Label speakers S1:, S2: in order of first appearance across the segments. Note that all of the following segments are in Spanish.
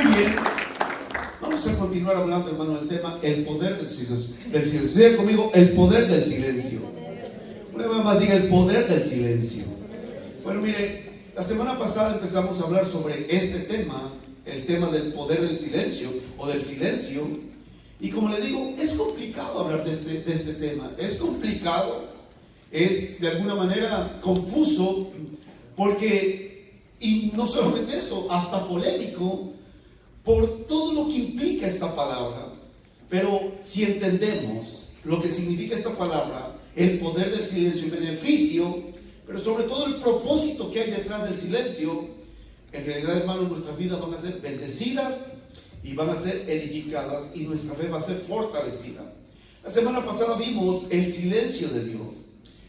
S1: Muy bien. Vamos a continuar hablando, hermano, del tema el poder del silencio. Diga conmigo, el poder del silencio. Una vez más diga, el poder del silencio. Bueno, mire, la semana pasada empezamos a hablar sobre este tema, el tema del poder del silencio o del silencio. Y como le digo, es complicado hablar de este tema. Es complicado, es de alguna manera confuso, porque, y no solamente eso, hasta polémico, por todo lo que implica esta palabra. Pero si entendemos lo que significa esta palabra, el poder del silencio, el beneficio, pero sobre todo el propósito que hay detrás del silencio, en realidad, hermanos, nuestras vidas van a ser bendecidas y van a ser edificadas y nuestra fe va a ser fortalecida. La semana pasada vimos el silencio de Dios.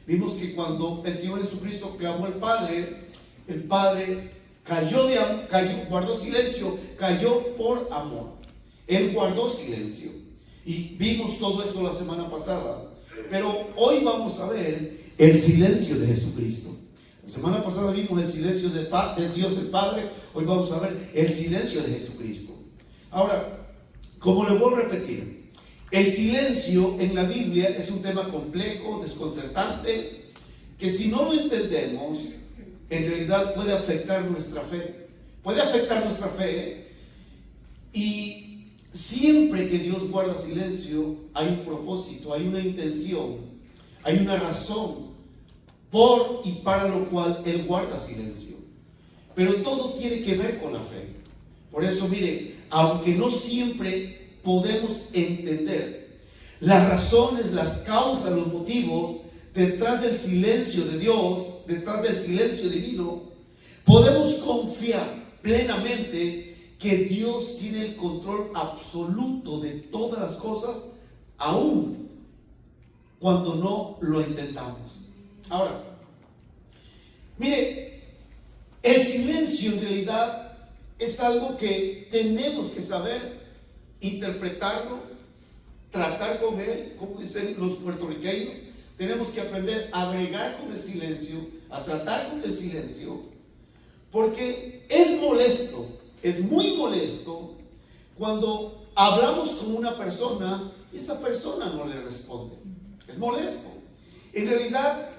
S1: Vimos que cuando el Señor Jesucristo clamó al Padre, el Padre guardó silencio, cayó por amor. Él guardó silencio. Y vimos todo eso la semana pasada. Pero hoy vamos a ver el silencio de Jesucristo. La semana pasada vimos el silencio de Dios el Padre. Hoy vamos a ver el silencio de Jesucristo. Ahora, como le voy a repetir, el silencio en la Biblia es un tema complejo, desconcertante, que si no lo entendemos, en realidad puede afectar nuestra fe. Puede afectar nuestra fe. Y siempre que Dios guarda silencio, hay un propósito, hay una intención, hay una razón por y para lo cual Él guarda silencio. Pero todo tiene que ver con la fe. Por eso, mire, aunque no siempre podemos entender las razones, las causas, los motivos detrás del silencio de Dios, detrás del silencio divino, podemos confiar plenamente que Dios tiene el control absoluto de todas las cosas, aun cuando no lo entendamos. Ahora, mire, el silencio en realidad es algo que tenemos que saber interpretarlo, tratar con él, como dicen los puertorriqueños. Tenemos que aprender a bregar con el silencio, a tratar con el silencio, porque es molesto, es muy molesto cuando hablamos con una persona y esa persona no le responde. Es molesto. En realidad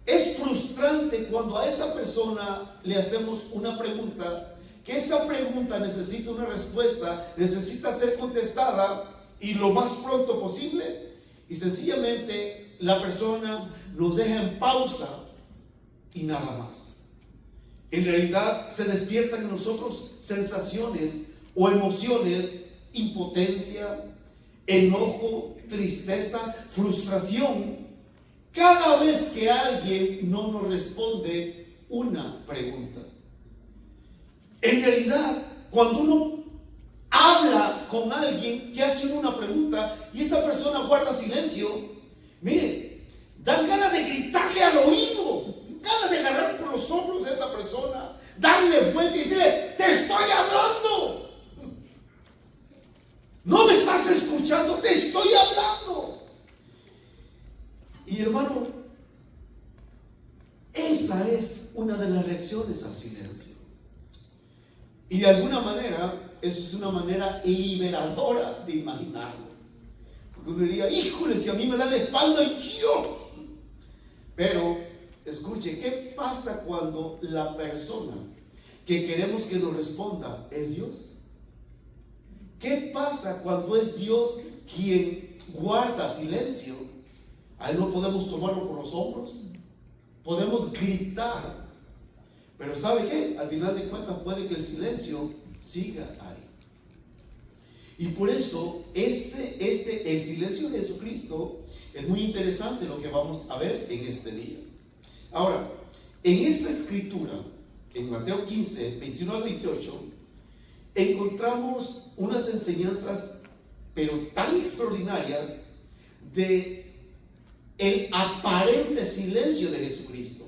S1: es frustrante cuando a esa persona le hacemos una pregunta, que esa pregunta necesita una respuesta, necesita ser contestada y lo más pronto posible, y sencillamente la persona nos deja en pausa y nada más. En realidad se despiertan en nosotros sensaciones o emociones, impotencia, enojo, tristeza, frustración, cada vez que alguien no nos responde una pregunta. En realidad, cuando uno habla con alguien que hace una pregunta y esa persona guarda silencio, mire, dan ganas de gritarle al oído, ganas de agarrar por los hombros a esa persona, darle vuelta y decirle: te estoy hablando, no me estás escuchando, te estoy hablando. Y hermano, esa es una de las reacciones al silencio. Y de alguna manera, eso es una manera liberadora de imaginarlo. Porque uno diría: híjole, si a mí me da la espalda y yo. Pero, escuche, ¿qué pasa cuando la persona que queremos que nos responda es Dios? ¿Qué pasa cuando es Dios quien guarda silencio? A Él no podemos tomarlo por los hombros, podemos gritar, pero ¿sabe qué? Al final de cuentas puede que el silencio siga ahí. Y por eso el silencio de Jesucristo es muy interesante lo que vamos a ver en este día. Ahora, en esta escritura, en Mateo 15, 21 al 28, encontramos unas enseñanzas, pero tan extraordinarias, de el aparente silencio de Jesucristo.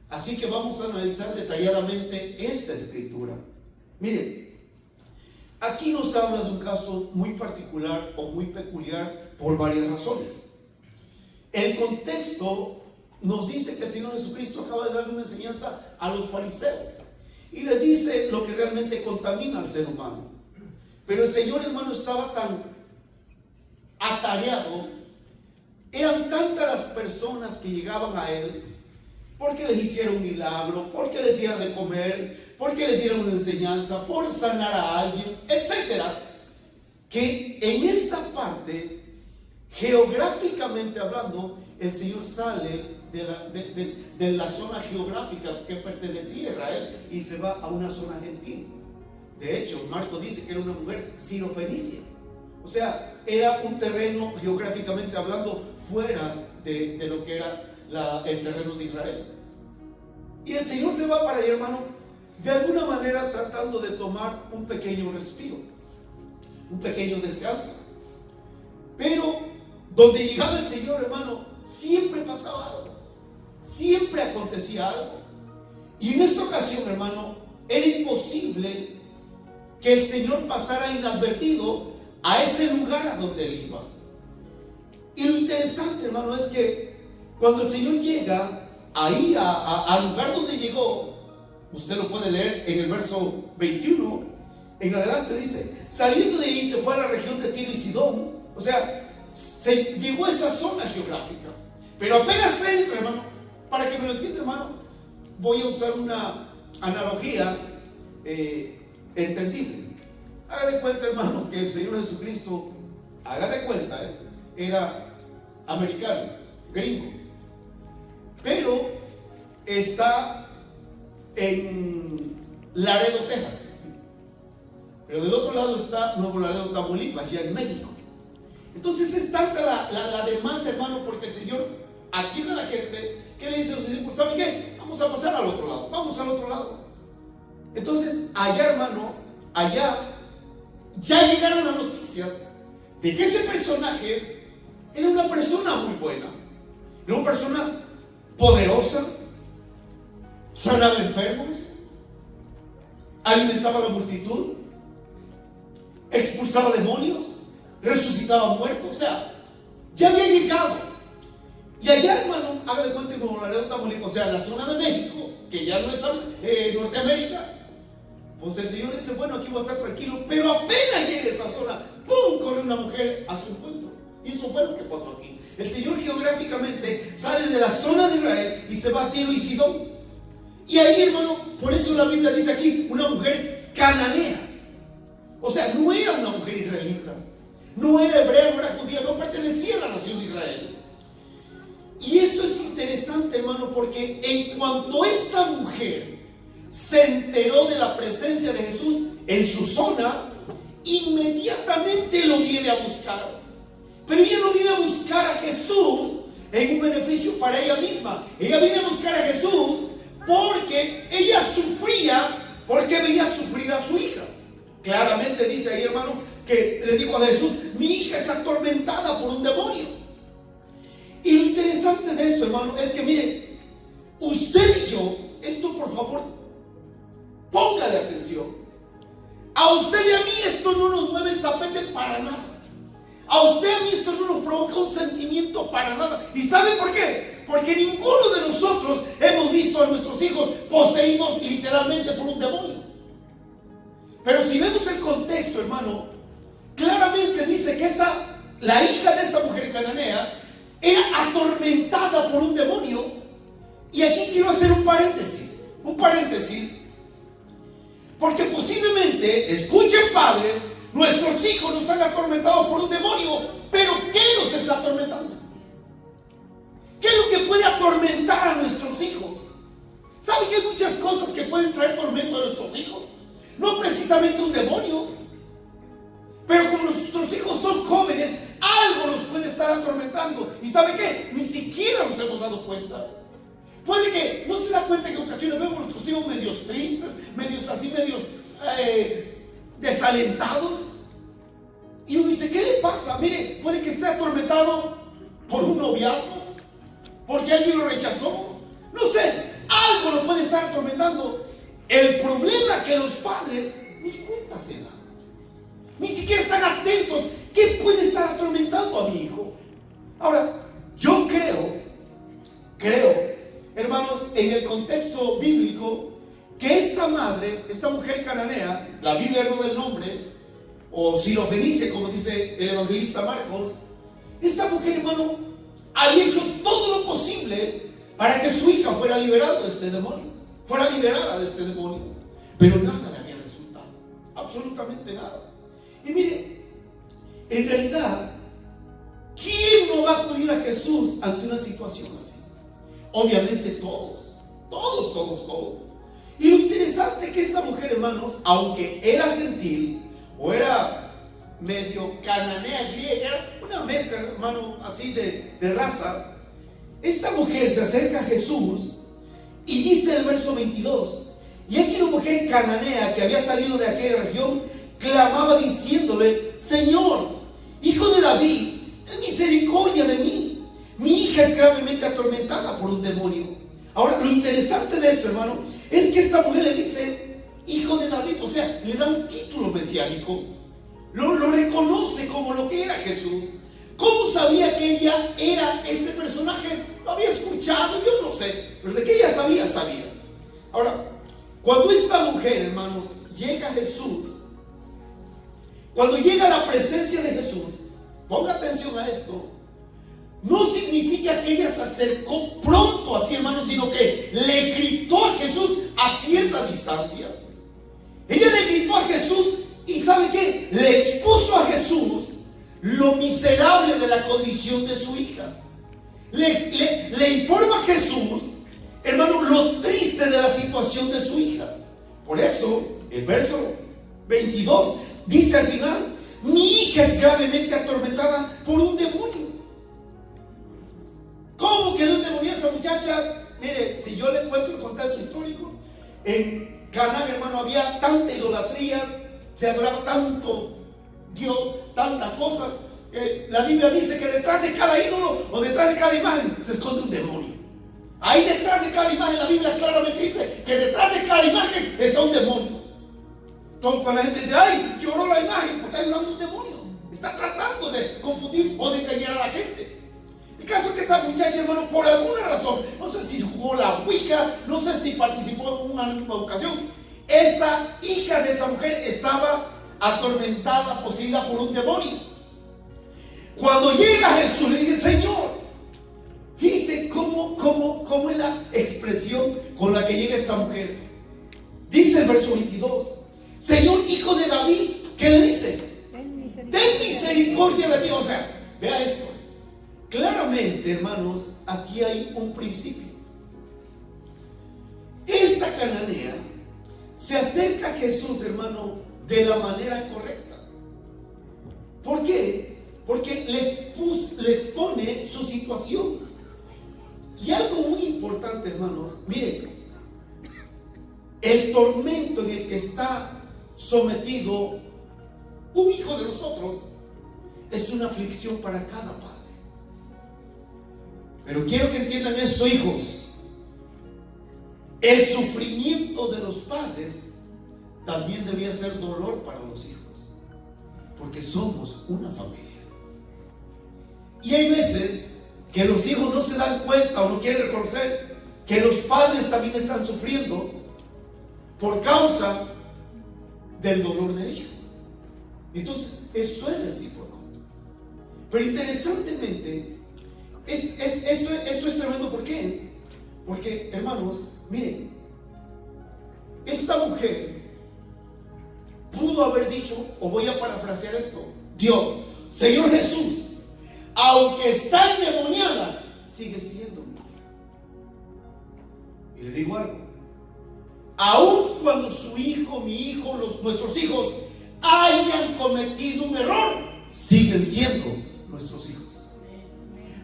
S1: Así que vamos a analizar detalladamente esta escritura. Miren, aquí nos habla de un caso muy particular o muy peculiar por varias razones. El contexto nos dice que el Señor Jesucristo acaba de darle una enseñanza a los fariseos. y les dice lo que realmente contamina al ser humano. Pero el Señor, hermano, estaba tan atareado, eran tantas las personas que llegaban a Él, porque les hiciera un milagro, porque les diera de comer, porque les diera una enseñanza, por sanar a alguien, etcétera, que en esta parte, geográficamente hablando, el Señor sale de la zona geográfica que pertenecía a Israel y se va a una zona gentil. De hecho, Marcos dice que era una mujer sirofenicia. O sea, era un terreno geográficamente hablando fuera de lo que era el terreno de Israel. Y el Señor se va para allá, hermano, de alguna manera tratando de tomar un pequeño respiro, un pequeño descanso. Pero donde llegaba el Señor, hermano, siempre pasaba algo, siempre acontecía algo. Y en esta ocasión, hermano, era imposible que el Señor pasara inadvertido a ese lugar a donde él iba. Y lo interesante, hermano, es que cuando el Señor llega ahí al lugar donde llegó, usted lo puede leer en el verso 21 en adelante, dice: saliendo de ahí se fue a la región de Tiro y Sidón. O sea, se llegó a esa zona geográfica. Pero apenas entra, hermano, para que me lo entienda, hermano, voy a usar una analogía entendible. Haga de cuenta, hermano, que el Señor Jesucristo, haga de cuenta, era americano, gringo, pero está en Laredo, Texas. Pero del otro lado está Nuevo Laredo, Tamaulipas, ya es México. Entonces es tanta la demanda, hermano, porque el Señor atiende a la gente que le dice a los discípulos: ¿saben qué? Vamos a pasar al otro lado, vamos al otro lado. Entonces allá, hermano, allá ya llegaron las noticias de que ese personaje era una persona muy buena, era una persona poderosa, sanaba enfermos, alimentaba a la multitud, expulsaba demonios, resucitaba muertos. O sea, ya había llegado. Y allá, hermano, haga de cuenta, en Nuevo Laredo, Tamaulipas, o sea, la zona de México, que ya no es Norteamérica, pues el Señor dice: bueno, aquí voy a estar tranquilo. Pero apenas llegue a esa zona, ¡pum!, corre una mujer a su encuentro. Y eso fue lo que pasó aquí. El Señor geográficamente sale de la zona de Israel y se va a Tiro y Sidón. Y ahí, hermano, por eso la Biblia dice aquí: una mujer cananea. O sea, no era una mujer israelita, no era hebrea, no era judía, no pertenecía a la nación de Israel. Y esto es interesante, hermano, porque en cuanto esta mujer se enteró de la presencia de Jesús en su zona, inmediatamente lo viene a buscar. Pero ella no viene a buscar a Jesús en un beneficio para ella misma. Ella viene a buscar a Jesús porque ella sufría, porque veía sufrir a su hija. Claramente dice ahí, hermano, que le dijo a Jesús: mi hija es atormentada por un demonio. Y lo interesante de esto, hermano, es que mire, usted y yo, esto por favor, póngale atención. A usted y a mí esto no nos mueve el tapete para nada. A usted y a mí esto no nos provoca un sentimiento para nada. ¿Y sabe por qué? Porque ninguno de nosotros hemos visto a nuestros hijos poseídos literalmente por un demonio. Pero si vemos el contexto, hermano, claramente dice que la hija de esa mujer cananea era atormentada por un demonio. Y aquí quiero hacer un paréntesis, porque posiblemente, escuchen padres, nuestros hijos no están atormentados por un demonio, pero ¿qué los está atormentando? ¿Qué es lo que puede atormentar a nuestros hijos? ¿Sabe que hay muchas cosas que pueden traer tormento a nuestros hijos? No precisamente un demonio, pero como nuestros hijos son jóvenes, algo los puede estar atormentando. ¿Y sabe qué? Ni siquiera nos hemos dado cuenta. Puede que no se da cuenta que en ocasiones vemos a nuestros hijos medios tristes, medios desalentados. Y uno dice: ¿qué le pasa? Mire, puede que esté atormentado por un noviazgo, porque alguien lo rechazó. No sé, algo lo puede estar atormentando. El problema es que los padres ni cuenta se dan. Ni siquiera están atentos. ¿Qué puede estar atormentando a mi hijo? Ahora, yo creo, hermanos, en el contexto bíblico, que esta madre, esta mujer cananea, la Biblia no da el nombre, o sirofenice, como dice el evangelista Marcos, esta mujer, hermano, había hecho todo lo posible para que su hija fuera liberada de este demonio, pero nada le había resultado, absolutamente nada. Y mire, en realidad, ¿quién no va a acudir a Jesús ante una situación así? Obviamente todos. Y lo interesante es que esta mujer, hermanos, aunque era gentil o era medio cananea griega, era una mezcla, hermano, así de raza, esta mujer se acerca a Jesús y dice el verso 22: y aquí una mujer cananea que había salido de aquella región clamaba diciéndole: Señor, hijo de David, ten misericordia de mí, mi hija es gravemente atormentada por un demonio. Ahora, lo interesante de esto, hermano, es que esta mujer le dice hijo de David, o sea, le da un título mesiánico, lo reconoce como lo que era Jesús. ¿Cómo sabía que ella era ese personaje? Lo había escuchado, yo no sé, pero de que ella sabía. Ahora, cuando esta mujer, hermanos, llega a Jesús, cuando llega a la presencia de Jesús, ponga atención a esto, no significa que ella se acercó pronto así, hermanos, sino que le gritó a Jesús a cierta distancia. Ella le gritó a Jesús y ¿sabe qué? Le expuso a Jesús lo miserable de la condición de su hija. Le informa a Jesús, hermano, lo triste de la situación de su hija. Por eso, el verso 22 dice al final: mi hija es gravemente atormentada por un demonio. ¿Cómo quedó endemoniada esa muchacha? Mire, si yo le cuento el contexto histórico, en Canaán, hermano, había tanta idolatría, se adoraba tanto Dios, tantas cosas. La Biblia dice que detrás de cada ídolo o detrás de cada imagen se esconde un demonio. Ahí detrás de cada imagen, la Biblia claramente dice que detrás de cada imagen está un demonio. Entonces, cuando la gente dice: ay, lloró la imagen, pues está llorando un demonio, está tratando de confundir o de engañar a la gente. El caso es que esa muchacha, hermano, por alguna razón, no sé si jugó la Ouija, no sé si participó en una ocasión, esa hija de esa mujer estaba atormentada, poseída por un demonio. Cuando llega Jesús, le dice: Señor, fíjese cómo es la expresión con la que llega esta mujer. Dice el verso 22: Señor, hijo de David, ¿qué le dice? Ten misericordia de mí. O sea, vea esto. Claramente, hermanos, aquí hay un principio. Esta cananea se acerca a Jesús, hermano, de la manera correcta. ¿Por qué? Porque le expone su situación. Y algo muy importante, hermanos, miren, el tormento en el que está sometido un hijo de nosotros es una aflicción para cada padre. Pero quiero que entiendan esto, hijos: el sufrimiento de los padres también debía ser dolor para los hijos, porque somos una familia. Y hay veces que los hijos no se dan cuenta o no quieren reconocer que los padres también están sufriendo por causa del dolor de ellos. Entonces, esto es recíproco. Pero interesantemente, esto es tremendo. ¿Por qué? Porque, hermanos, miren, esta mujer pudo haber dicho, o voy a parafrasear esto: Dios, Señor Jesús, aunque está endemoniada, sigue siendo mi hija. Y le digo algo: aun cuando su hijo, mi hijo, nuestros hijos hayan cometido un error, siguen siendo nuestros hijos.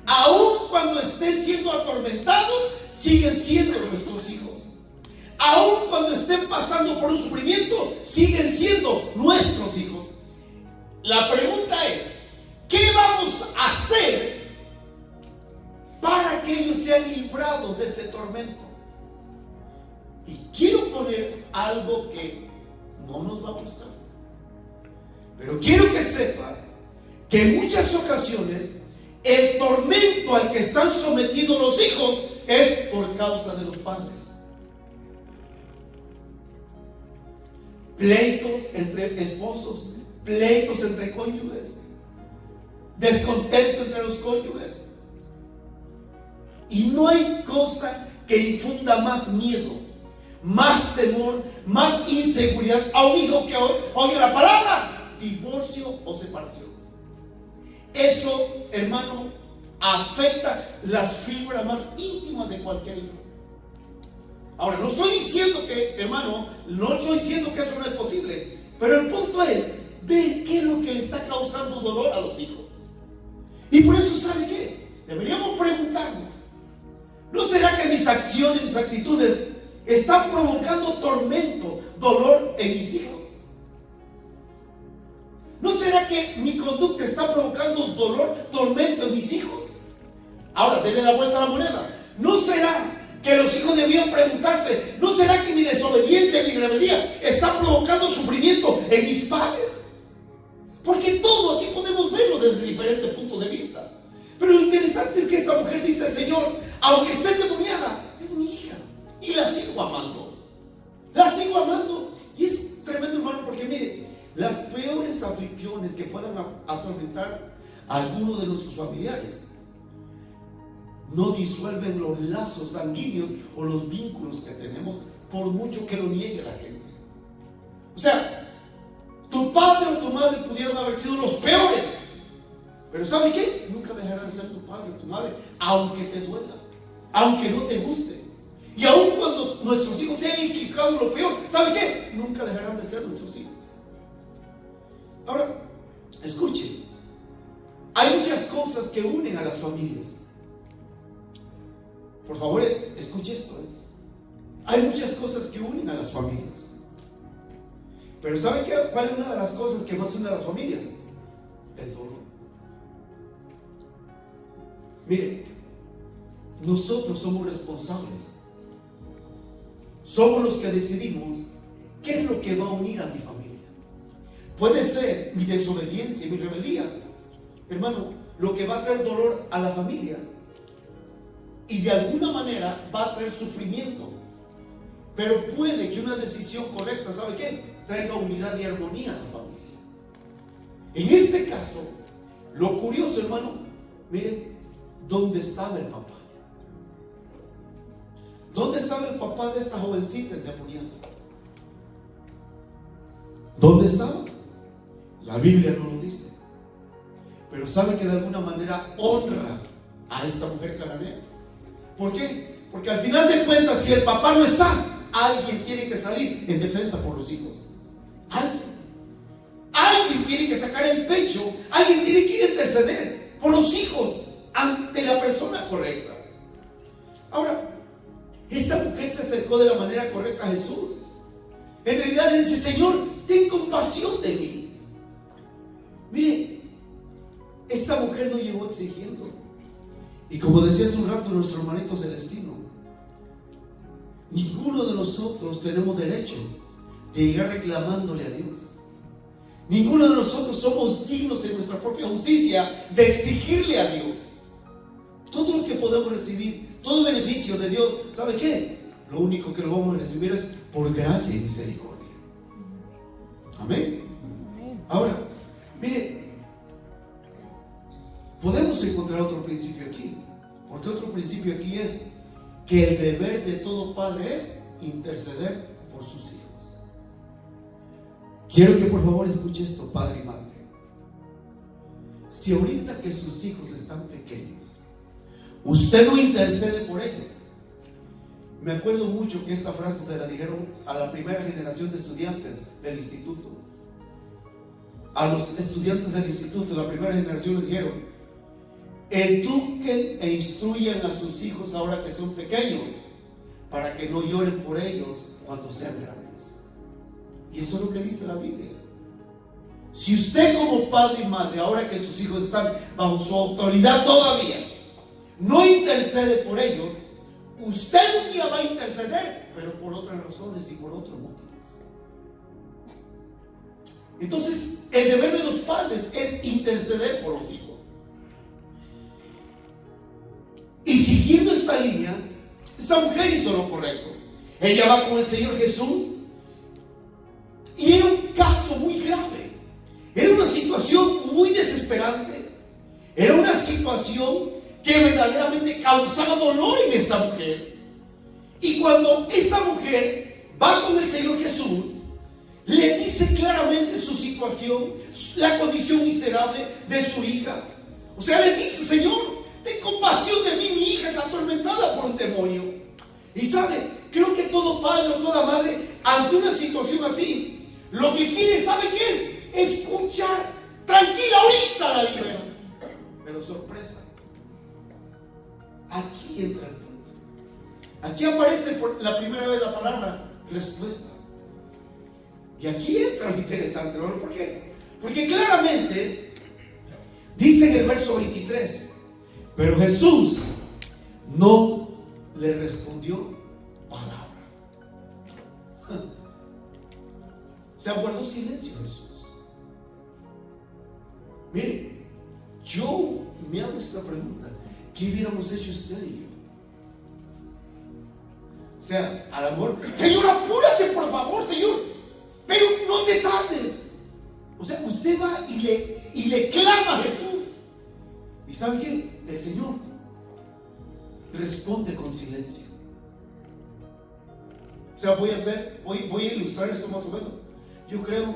S1: Aun cuando estén siendo atormentados, siguen siendo nuestros hijos. Aun cuando estén pasando por un sufrimiento, siguen siendo nuestros hijos. La pregunta es: ¿qué vamos a hacer para que ellos sean librados de ese tormento? Y quiero poner algo que no nos va a gustar, pero quiero que sepa que en muchas ocasiones el tormento al que están sometidos los hijos es por causa de los padres. pleitos entre esposos, pleitos entre cónyuges, descontento entre los cónyuges. Y no hay cosa que infunda más miedo, más temor, más inseguridad a un hijo que oye la palabra divorcio o separación. Eso, hermano, afecta las fibras más íntimas de cualquier hijo. Ahora, no estoy diciendo que, hermano, no estoy diciendo que eso no es posible, pero el punto es ver qué es lo que le está causando dolor a los hijos. Y por eso, ¿sabe qué? Deberíamos preguntarnos, ¿no será que mis acciones, mis actitudes están provocando tormento, dolor en mis hijos? ¿No será que mi conducta está provocando dolor, tormento en mis hijos? Ahora, denle la vuelta a la moneda. ¿No será que los hijos debían preguntarse, ¿no será que mi desobediencia, mi rebeldía está provocando sufrimiento en mis padres? Porque todo aquí podemos verlo desde diferentes puntos de vista. Pero lo interesante es que esta mujer dice: Señor, aunque esté endemoniada, es mi hija y la sigo amando. La sigo amando. Y es tremendo, hermano, porque mire, las peores aflicciones que puedan atormentar a alguno de nuestros familiares no disuelven los lazos sanguíneos o los vínculos que tenemos, por mucho que lo niegue la gente. O sea, tu padre o tu madre pudieron haber sido los peores, pero ¿sabe qué? Nunca dejarán de ser tu padre o tu madre, aunque te duela, aunque no te guste. Y aun cuando nuestros hijos se hayan equivocado lo peor, ¿sabe qué? Nunca dejarán de ser nuestros hijos. Ahora, escuche, hay muchas cosas que unen a las familias. Por favor, escuche esto. Hay muchas cosas que unen a las familias. Pero ¿sabe qué? ¿Cuál es una de las cosas que más une a las familias? El dolor. Mire, nosotros somos responsables. Somos los que decidimos qué es lo que va a unir a mi familia. Puede ser mi desobediencia, mi rebeldía, hermano, lo que va a traer dolor a la familia. Y de alguna manera va a traer sufrimiento. Pero puede que una decisión correcta, ¿sabe qué? Traiga unidad y armonía a la familia. En este caso, lo curioso, hermano, mire, ¿dónde estaba el papá? ¿Dónde estaba el papá de esta jovencita endemoniada? ¿Dónde estaba? La Biblia no lo dice. Pero sabe que de alguna manera honra a esta mujer cananea. ¿Por qué? Porque al final de cuentas, si el papá no está, alguien tiene que salir en defensa por los hijos. Alguien tiene que sacar el pecho. Alguien tiene que ir a interceder por los hijos ante la persona correcta. Ahora, esta mujer se acercó de la manera correcta a Jesús. En realidad le dice: Señor, ten compasión de mí. Mire, esta mujer no llegó exigiendo. Y como decía hace un rato nuestro hermanito Celestino, ninguno de nosotros tenemos derecho de llegar reclamándole a Dios. Ninguno de nosotros somos dignos en nuestra propia justicia de exigirle a Dios. Todo lo que podemos recibir, todo beneficio de Dios, ¿sabe qué? Lo único que lo vamos a recibir es por gracia y misericordia. Amén. Ahora, mire, podemos encontrar otro principio aquí. Porque otro principio aquí es que el deber de todo padre es interceder por sus hijos. Quiero que por favor escuche esto, padre y madre. Si ahorita que sus hijos están pequeños, usted no intercede por ellos. Me acuerdo mucho que esta frase se la dijeron a la primera generación de estudiantes del instituto. A los estudiantes del instituto, la primera generación les dijeron: eduquen e instruyan a sus hijos ahora que son pequeños, para que no lloren por ellos cuando sean grandes. Y eso es lo que dice la Biblia. Si usted como padre y madre, ahora que sus hijos están bajo su autoridad todavía, no intercede por ellos, usted un día va a interceder, pero por otras razones y por otros motivos. Entonces, el deber de los padres es interceder por los hijos. Y siguiendo esta línea, esta mujer hizo lo correcto. Ella va con el Señor Jesús y era un caso muy grave, era una situación muy desesperante, era una situación que verdaderamente causaba dolor en esta mujer. Y cuando esta mujer va con el Señor Jesús, le dice claramente su situación, la condición miserable de su hija. O sea, le dice: Señor, ten compasión de mí, mi hija es atormentada por un demonio. Y sabe, creo que todo padre o toda madre, ante una situación así, lo que quiere, ¿sabe qué es? Escuchar: tranquila, ahorita la libero. Pero sorpresa, aquí entra el punto. Aquí aparece por la primera vez la palabra respuesta. Y aquí entra lo interesante, ¿no? ¿Por qué? Porque claramente dice en el verso 23: pero Jesús no le respondió palabra. O sea, guardó silencio Jesús. Mire, yo me hago esta pregunta: ¿qué hubiéramos hecho usted y yo? O sea, a lo mejor: Señor, apúrate por favor, Señor, pero no te tardes. O sea, usted va y le clama a Jesús. ¿Y sabe qué? El Señor responde con silencio. O sea, voy a ilustrar esto más o menos. Yo creo,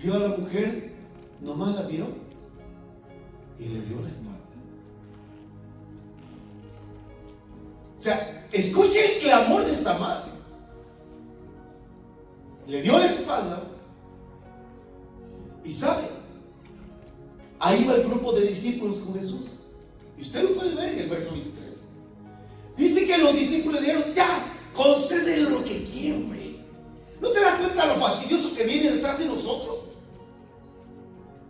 S1: vio a la mujer, nomás la miró y le dio la espalda. O sea, escuche el clamor de esta madre. Le dio la espalda. Y sabe, ahí va el grupo de discípulos con Jesús. Y usted lo puede ver en el verso 23. Dice que los discípulos le dijeron: ya, concédele lo que quiere, hombre. ¿No te das cuenta lo fastidioso que viene detrás de nosotros?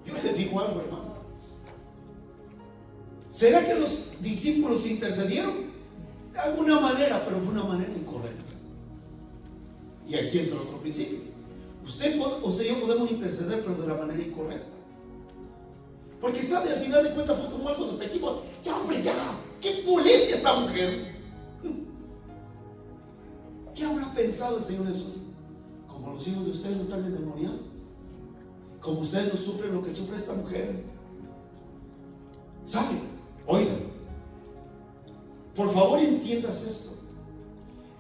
S1: Yo les digo algo, hermano. ¿Será que los discípulos intercedieron? De alguna manera, pero fue una manera incorrecta. Y aquí entra otro principio. Usted y yo podemos interceder, pero de la manera incorrecta. Porque sabe, al final de cuentas fue como algo despectivo. Ya, hombre, ya, qué molestia esta mujer. ¿Qué habrá pensado el Señor Jesús? Como los hijos de ustedes no están endemoniados, como ustedes no sufren lo que sufre esta mujer. ¿Sabe? Oigan, por favor entiendas esto.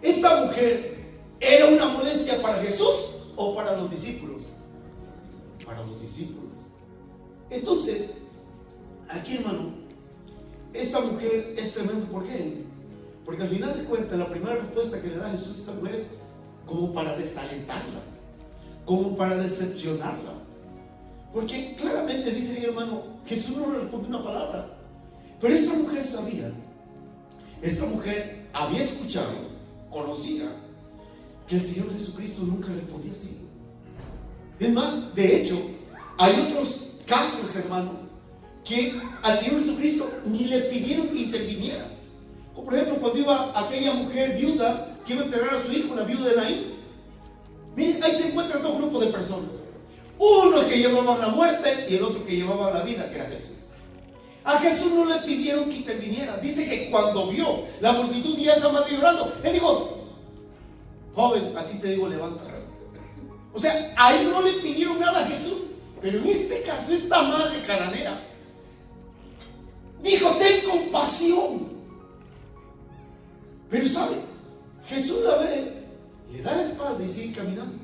S1: ¿Esta mujer era una molestia para Jesús o para los discípulos? Para los discípulos. Entonces, aquí, hermano, esta mujer es tremendo. ¿Por qué? Porque al final de cuentas, la primera respuesta que le da Jesús a esta mujer es como para desalentarla, como para decepcionarla. Porque claramente dice mi hermano, Jesús no le responde una palabra. Pero esta mujer sabía, esta mujer había escuchado, conocía que el Señor Jesucristo nunca respondía así. Es más, de hecho, hay otros casos, hermano, que al Señor Jesucristo ni le pidieron que interviniera. Como por ejemplo, cuando iba aquella mujer viuda que iba a enterrar a su hijo, la viuda de Naín. Miren, ahí se encuentran dos grupos de personas. Uno que llevaban la muerte y el otro que llevaba la vida, que era Jesús. A Jesús no le pidieron que interviniera. Dice que cuando vio la multitud y a esa madre llorando, él dijo: joven, a ti te digo, levántate. O sea, ahí no le pidieron nada a Jesús. Pero en este caso, esta madre cananea dijo: ten compasión. Pero sabe, Jesús la ve, le da la espalda y sigue caminando.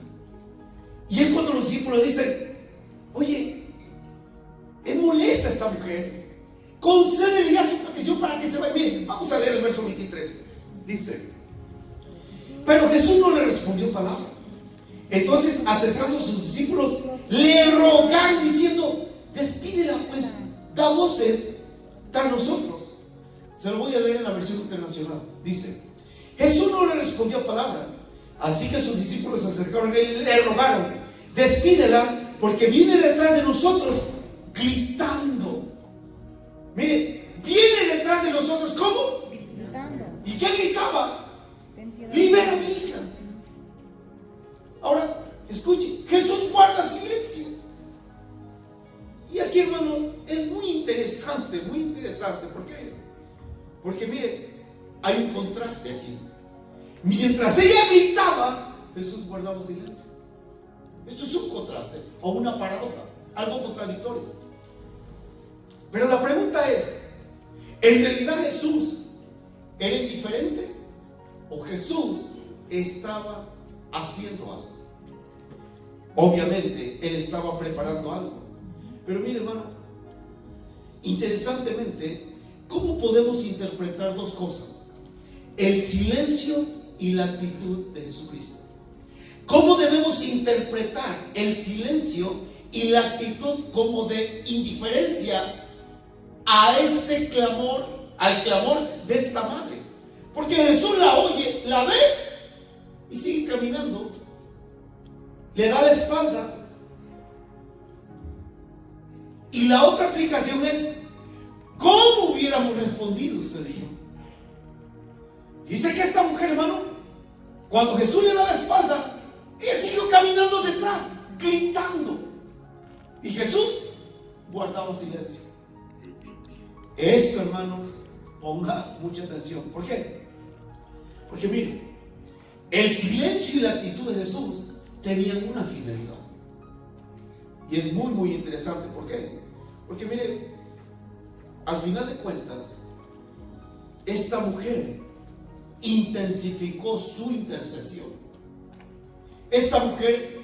S1: Y es cuando los discípulos dicen: oye, es molesta esta mujer, concédele ya su petición para que se vaya. Miren, vamos a leer el verso 23. Dice: pero Jesús no le respondió palabra. Entonces, acercando a sus discípulos, le rogaron diciendo: despídela pues, da voces tras nosotros. Se lo voy a leer en la versión internacional. Dice: Jesús no le respondió palabra. Así que sus discípulos se acercaron a él y le rogaron: despídela, porque viene detrás de nosotros gritando. Mire, viene detrás de nosotros, ¿cómo? Gritando. ¿Y qué gritaba? Libera a mi hija. Ahora, escuche, Jesús guarda silencio. Y aquí, hermanos, es muy interesante, muy interesante. ¿Por qué? Porque mire, hay un contraste aquí. Mientras ella gritaba, Jesús guardaba silencio. Esto es un contraste o una paradoja, algo contradictorio. Pero la pregunta es, ¿en realidad Jesús era indiferente o Jesús estaba haciendo algo? Obviamente, Él estaba preparando algo. Pero mire, hermano, interesantemente, ¿cómo podemos interpretar dos cosas? El silencio y la actitud de Jesucristo. ¿Cómo debemos interpretar el silencio y la actitud como de indiferencia a este clamor, al clamor de esta madre? Porque Jesús la oye, la ve y sigue caminando, le da la espalda. Y la otra aplicación es, ¿cómo hubiéramos respondido usted y yo? Dice que esta mujer, hermano, cuando Jesús le da la espalda, ella siguió caminando detrás, gritando. Y Jesús guardaba silencio. Esto, hermanos, ponga mucha atención. ¿Por qué? Porque mire, el silencio y la actitud de Jesús tenían una finalidad. Y es muy, muy interesante. ¿Por qué? Porque mire, al final de cuentas, esta mujer intensificó su intercesión. Esta mujer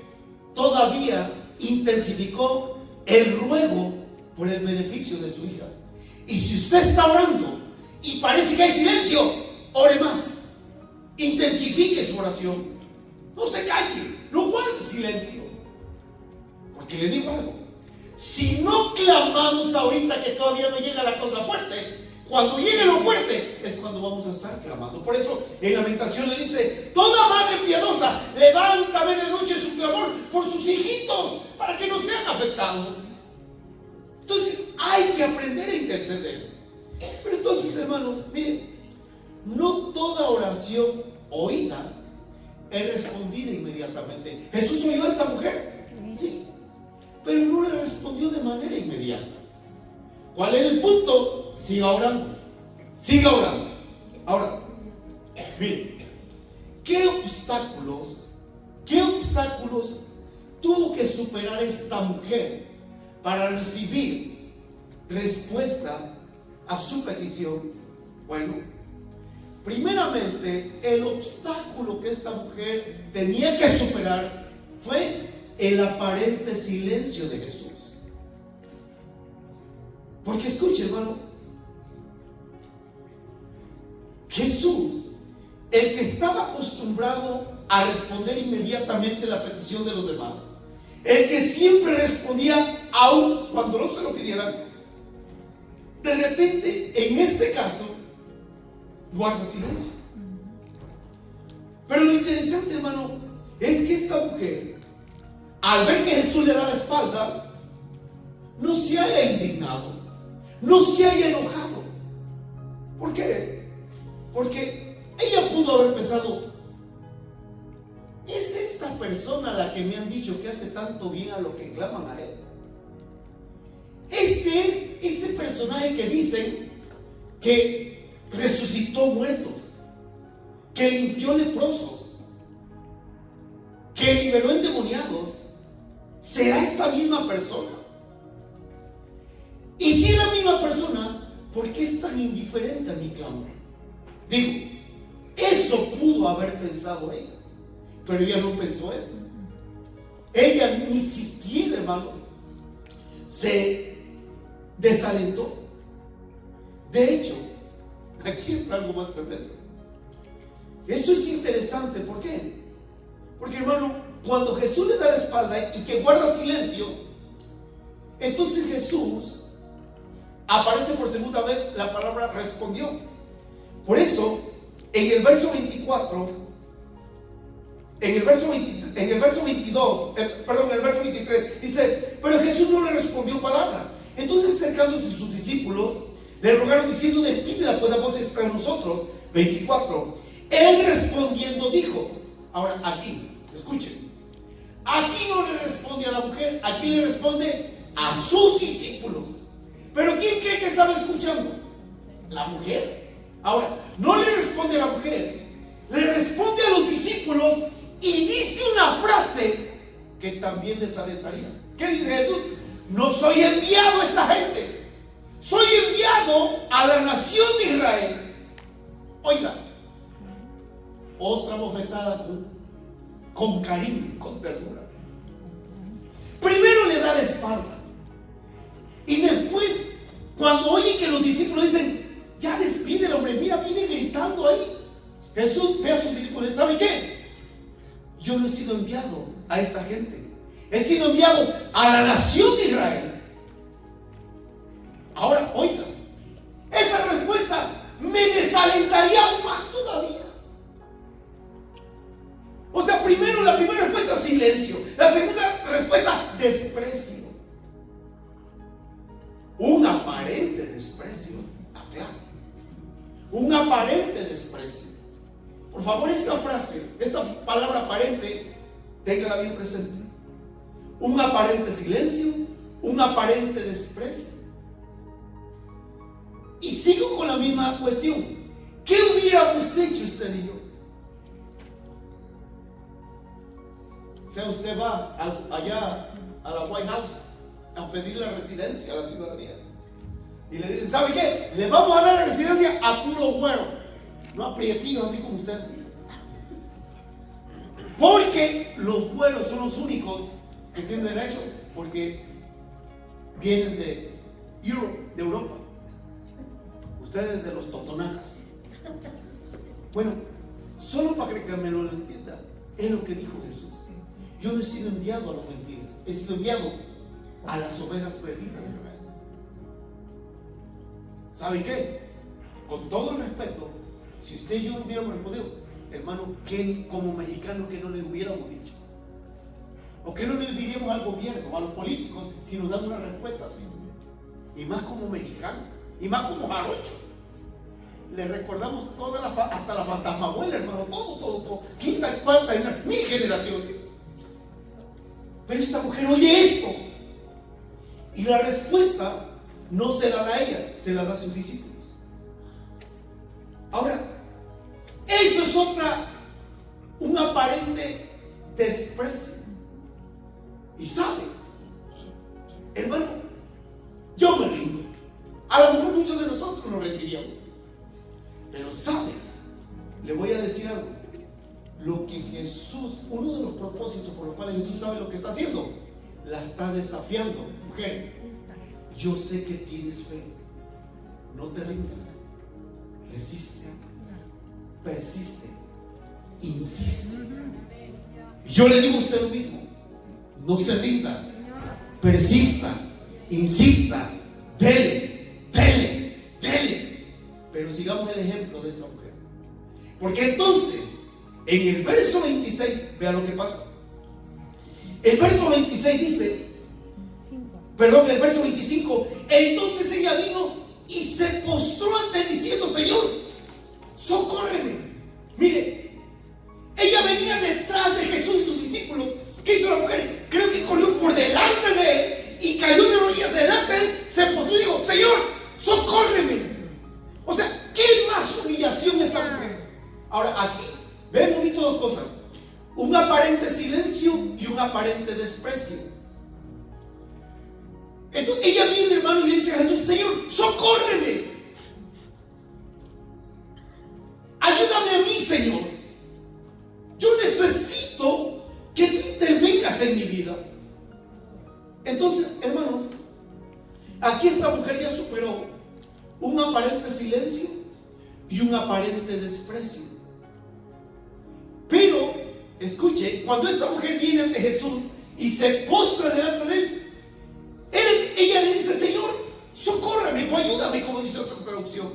S1: todavía intensificó el ruego por el beneficio de su hija. Y si usted está orando y parece que hay silencio, ore más, intensifique su oración, no se calle, no guarde silencio. Porque le digo algo, si no clamamos ahorita que todavía no llega la cosa fuerte, cuando llegue lo fuerte es cuando vamos a estar clamando. Por eso en Lamentación le dice, toda madre piadosa levanta a medianoche su clamor por sus hijitos para que no sean afectados. Entonces hay que aprender a interceder. Pero entonces, hermanos, miren, no toda oración oída es respondida inmediatamente. Jesús oyó a esta mujer, sí, pero no le respondió de manera inmediata. ¿Cuál era el punto? Siga orando, siga orando. Ahora, mire, ¿qué obstáculos tuvo que superar esta mujer para recibir respuesta a su petición? Bueno, primeramente, el obstáculo que esta mujer tenía que superar fue el aparente silencio de Jesús. Porque escuche, hermano, Jesús, el que estaba acostumbrado a responder inmediatamente la petición de los demás, el que siempre respondía aún cuando no se lo pidieran, de repente, en este caso, guarda silencio. Pero lo interesante, hermano, es que esta mujer, al ver que Jesús le da la espalda, no se haya indignado, no se haya enojado. ¿Por qué? Porque ella pudo haber pensado, ¿es esta persona la que me han dicho que hace tanto bien a los que claman a él? Este es ese personaje que dicen que resucitó muertos, que limpió leprosos, que liberó endemoniados. ¿Será esta misma persona? Y si es la misma persona, ¿por qué es tan indiferente a mi clamor? Digo, eso pudo haber pensado ella, pero ella no pensó eso. Ella ni siquiera, hermanos, se desalentó. De hecho, aquí entra algo más tremendo. Esto es interesante. ¿Por qué? Porque, hermano, cuando Jesús le da la espalda y que guarda silencio, entonces Jesús aparece por segunda vez la palabra respondió. Por eso, en el verso 24, en el verso 23, dice, pero Jesús no le respondió palabra. Entonces, acercándose a sus discípulos, le rogaron diciendo, despídela, pues la voz está en nosotros. 24, él respondiendo dijo, ahora aquí, escuchen, aquí no le responde a la mujer, aquí le responde a sus discípulos. Pero ¿quién cree que estaba escuchando? La mujer. Ahora, no le responde a la mujer, le responde a los discípulos y dice una frase que también desalentaría. ¿Qué dice Jesús? No soy enviado a esta gente, soy enviado a la nación de Israel. Oiga, otra bofetada con cariño, con ternura. Primero le da la espalda, y después, cuando oye que los discípulos dicen, ya despide el hombre, mira, viene gritando ahí, Jesús ve a sus discípulos, ¿sabe qué? Yo no he sido enviado a esa gente, he sido enviado a la nación de Israel. Ahora, oiga, esa respuesta me desalentaría aún más todavía. O sea, primero, la primera respuesta, silencio. La segunda respuesta, desprecio. Un aparente desprecio, aclaro. Un aparente desprecio. Por favor, esta frase, esta palabra aparente, téngala bien presente. Un aparente silencio, un aparente desprecio. Y sigo con la misma cuestión. ¿Qué hubiéramos hecho usted y yo? O sea, usted va allá a la White House a pedir la residencia a la ciudadanía. Y le dicen, ¿sabe qué? Le vamos a dar la residencia a puro güero, no a prietillos así como usted. Porque los güeros son los únicos que tienen derecho, porque vienen de Europa. Ustedes de los totonacas. Bueno, solo para que me lo entienda, es lo que dijo Jesús. Yo no he sido enviado a los gentiles, he sido enviado a las ovejas perdidas de Israel. ¿Sabe qué? Con todo el respeto, si usted y yo hubiéramos respondido, hermano, ¿qué como mexicanos que no le hubiéramos dicho? ¿O qué no le diríamos al gobierno, a los políticos, si nos dan una respuesta así? Y más como mexicanos, y más como jarochos. Le recordamos hasta la fantasmabuela, hermano, todo, quinta, cuarta, 1000 generaciones. Pero esta mujer oye esto, y la respuesta no se la da a ella, se la da a sus discípulos. Ahora, eso es un aparente desprecio. Y sabe, hermano, yo me rindo. A lo mejor muchos de nosotros nos rendiríamos. Pero sabe, le voy a decir algo. Lo que Jesús, uno de los propósitos por los cuales Jesús sabe lo que está haciendo, la está desafiando. Mujer, yo sé que tienes fe, no te rindas, resiste, persiste, insiste. Yo le digo a usted lo mismo, no se rinda, persista, insista, dele, pero sigamos el ejemplo de esa mujer. Porque entonces, en el verso 26, vea lo que pasa. El verso 26 dice, el verso 25, entonces ella vino y se postró ante él diciendo, Señor, socórreme. Mire, ella venía detrás de Jesús y sus discípulos. ¿Qué hizo la mujer? Creo que corrió por delante de él y cayó de rodillas delante de él, se postró y dijo, Señor, socórreme. O sea, ¿qué más humillación esta mujer? Ahora, aquí vemos dos cosas: un aparente silencio y un aparente desprecio. Entonces ella viene, hermano, y le dice a Jesús, Señor, socórreme, ayúdame a mí, Señor, yo necesito que tú intervengas en mi vida. Entonces, hermanos, aquí esta mujer ya superó un aparente silencio y un aparente desprecio. Pero, escuche, cuando esta mujer viene ante Jesús y se postra delante de él, ella le dice, Señor, socórreme o ayúdame, como dice otra traducción.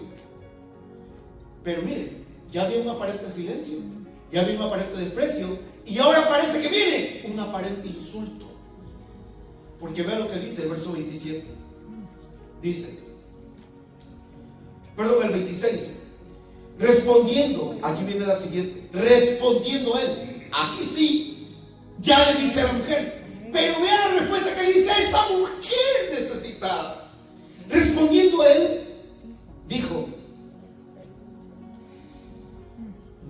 S1: Pero mire, ya había un aparente silencio, ya había un aparente desprecio, y ahora parece que viene un aparente insulto. Porque vea lo que dice el verso 27. Dice, el 26. Respondiendo, aquí viene la siguiente. Respondiendo él, aquí sí, ya le dice a la mujer. Pero vea la respuesta que le dice a esa mujer necesitada. Respondiendo él, dijo,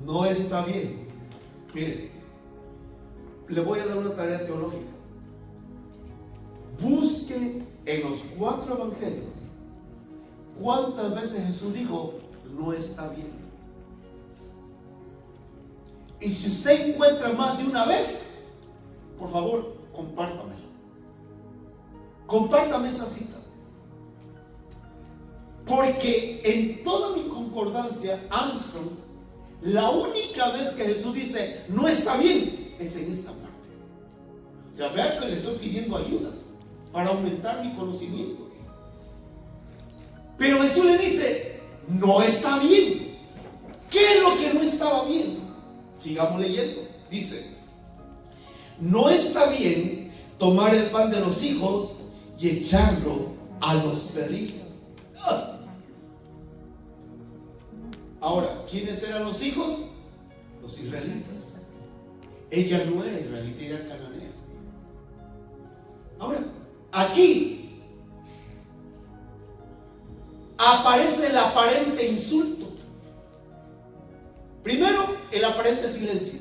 S1: no está bien. Mire, le voy a dar una tarea teológica. Busque en los 4 evangelios cuántas veces Jesús dijo, no está bien. Y si usted encuentra más de una vez, por favor, compártamelo. Compártame esa cita. Porque en toda mi concordancia, Armstrong, la única vez que Jesús dice, no está bien, es en esta parte. O sea, vean que le estoy pidiendo ayuda para aumentar mi conocimiento. Pero Jesús le dice, no está bien. ¿Qué es lo que no estaba bien? Sigamos leyendo. Dice, no está bien tomar el pan de los hijos y echarlo a los perrillos. Ahora, ¿quiénes eran los hijos? Los israelitas. Ella no era israelita, era cananea. Ahora, aquí aparece el aparente insulto. Primero, el aparente silencio.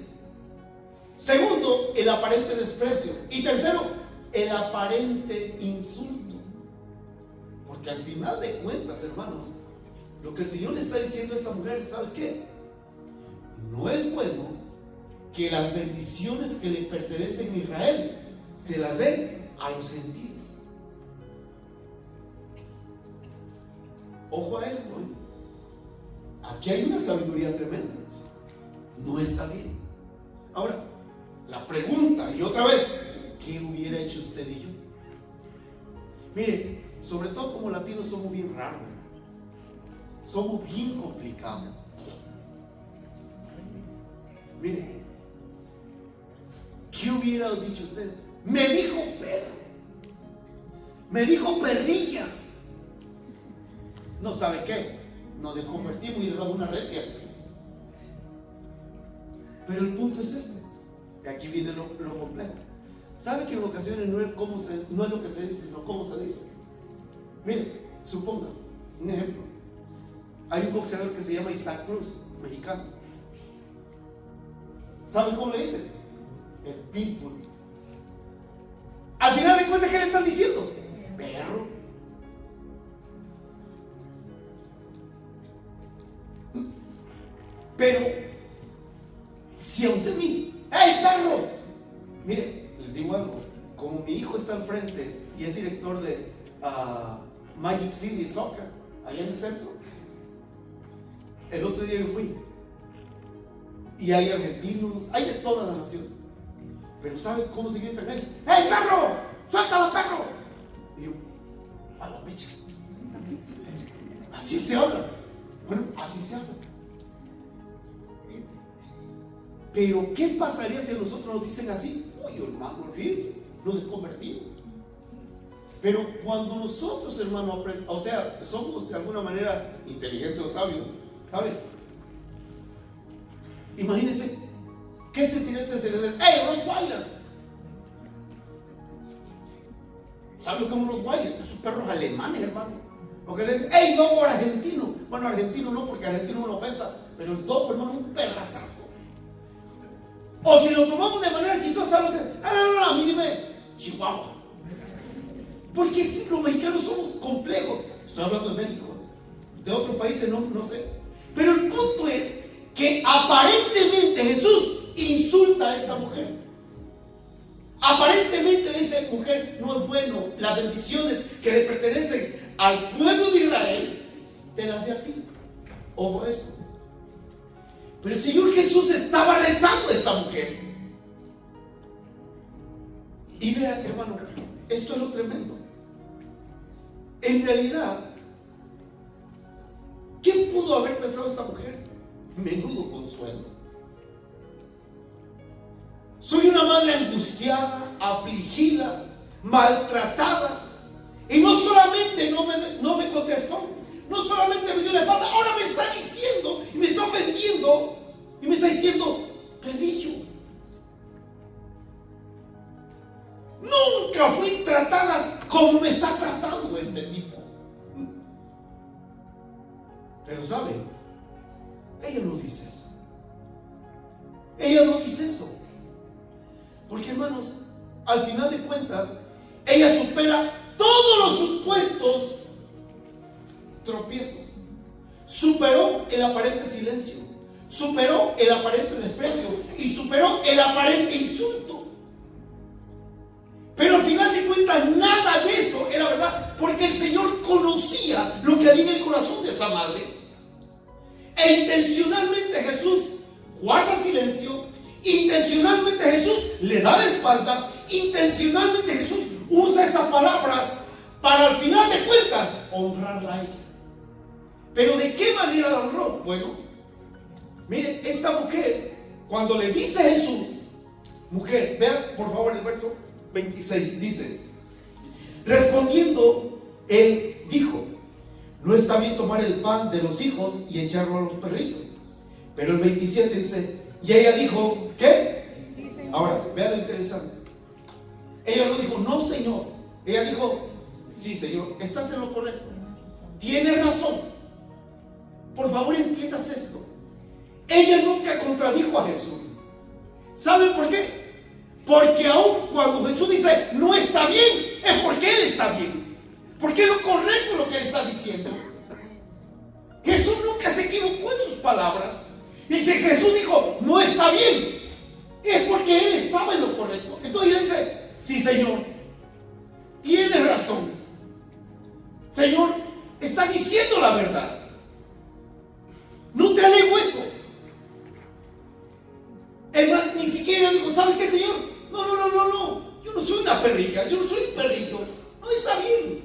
S1: Segundo, el aparente desprecio. Y tercero, el aparente insulto. Porque al final de cuentas, hermanos, lo que el Señor le está diciendo a esta mujer, ¿sabes qué? No es bueno que las bendiciones que le pertenecen a Israel se las den a los gentiles. Ojo a esto, ¿eh? Aquí hay una sabiduría tremenda. No está bien. Ahora, la pregunta, y otra vez, ¿qué hubiera hecho usted y yo? Mire, sobre todo como latinos somos bien raros, somos bien complicados. Mire, ¿qué hubiera dicho usted? Me dijo perro, me dijo perrilla. No, ¿sabe qué? Nos desconvertimos y le damos una recia. Pero el punto es este. Y aquí viene lo complejo. ¿Sabe que en ocasiones no es lo que se dice, sino cómo se dice? Mire, suponga, un ejemplo. Hay un boxeador que se llama Isaac Cruz, mexicano. ¿Sabe cómo le dicen? El pitbull. Al final de cuentas, ¿qué le están diciendo? Perro. Pero si a usted mira, ¡hey, perro! Mire, les digo algo. Como mi hijo está al frente y es director de Magic City Soccer, allá en el centro, el otro día yo fui y hay argentinos, hay de toda la nación. Pero ¿sabe cómo se gritan ahí? ¡Hey, perro! ¡Suéltalo, perro! Y yo, a la mecha. Así se habla. Bueno, así se habla. Pero ¿qué pasaría si a nosotros nos dicen así? Uy, hermano, olvídense, nos convertimos. Pero cuando nosotros, hermano, o sea, somos de alguna manera inteligentes o sabios, ¿sabe? Imagínense, ¿qué sentiría usted si le dicen, ¡hey, Rottweiler! ¿Sabe lo que es un Rottweiler? Esos perros alemanes, hermano. O que le dicen, ¡hey, dogo argentino! Bueno, argentino no, porque argentino es una ofensa, pero el dogo, hermano, es un perrazazo. O si lo tomamos de manera chistosa, no, a mí dime Chihuahua. Porque si los mexicanos somos complejos. Estoy hablando de México, de otros países no sé. Pero el punto es que aparentemente Jesús insulta a esta mujer. Aparentemente le dice, mujer, no es bueno, las bendiciones que le pertenecen al pueblo de Israel te las de a ti. Ojo a esto. Pero el Señor Jesús estaba retando a esta mujer. Y vean, hermano, esto es lo tremendo. En realidad, ¿qué pudo haber pensado esta mujer? Menudo consuelo. Soy una madre angustiada, afligida, maltratada. Y no solamente no me contestó, no solamente me dio la espalda, ahora me está diciendo y me está ofendiendo y me está diciendo perrillo. Nunca fui tratada como me está tratando este tipo. Pero ¿sabe? Ella no dice eso. Ella no dice eso. Porque, hermanos, al final de cuentas, ella supera todos los supuestos tropiezos. Superó el aparente silencio, superó el aparente desprecio y superó el aparente insulto. Pero al final de cuentas nada de eso era verdad, porque el Señor conocía lo que había en el corazón de esa madre. E intencionalmente Jesús guarda silencio, intencionalmente Jesús le da la espalda, intencionalmente Jesús usa esas palabras para al final de cuentas honrarla a ella. Pero ¿de qué manera la honró? Bueno, mire, esta mujer, cuando le dice a Jesús, mujer, vean por favor el verso 26, dice, respondiendo, él dijo, no está bien tomar el pan de los hijos y echarlo a los perrillos. Pero el 27 dice, y ella dijo, ¿qué? Sí, ahora, vean lo interesante. Ella no dijo, no, Señor. Ella dijo, sí, Señor, estás en lo correcto. Tienes razón. Por favor, entiendas esto. Ella nunca contradijo a Jesús. ¿Saben por qué? Porque aún cuando Jesús dice, no está bien, es porque Él está bien. Porque es lo correcto lo que Él está diciendo. Jesús nunca se equivocó en sus palabras. Y si Jesús dijo, no está bien, es porque Él estaba en lo correcto. Entonces ella dice, sí, Señor, tienes razón. Señor, está diciendo la verdad. No te alego eso. Ni siquiera digo, ¿sabes qué, Señor? No. Yo no soy una perrilla, yo no soy un perrillo. No, está bien.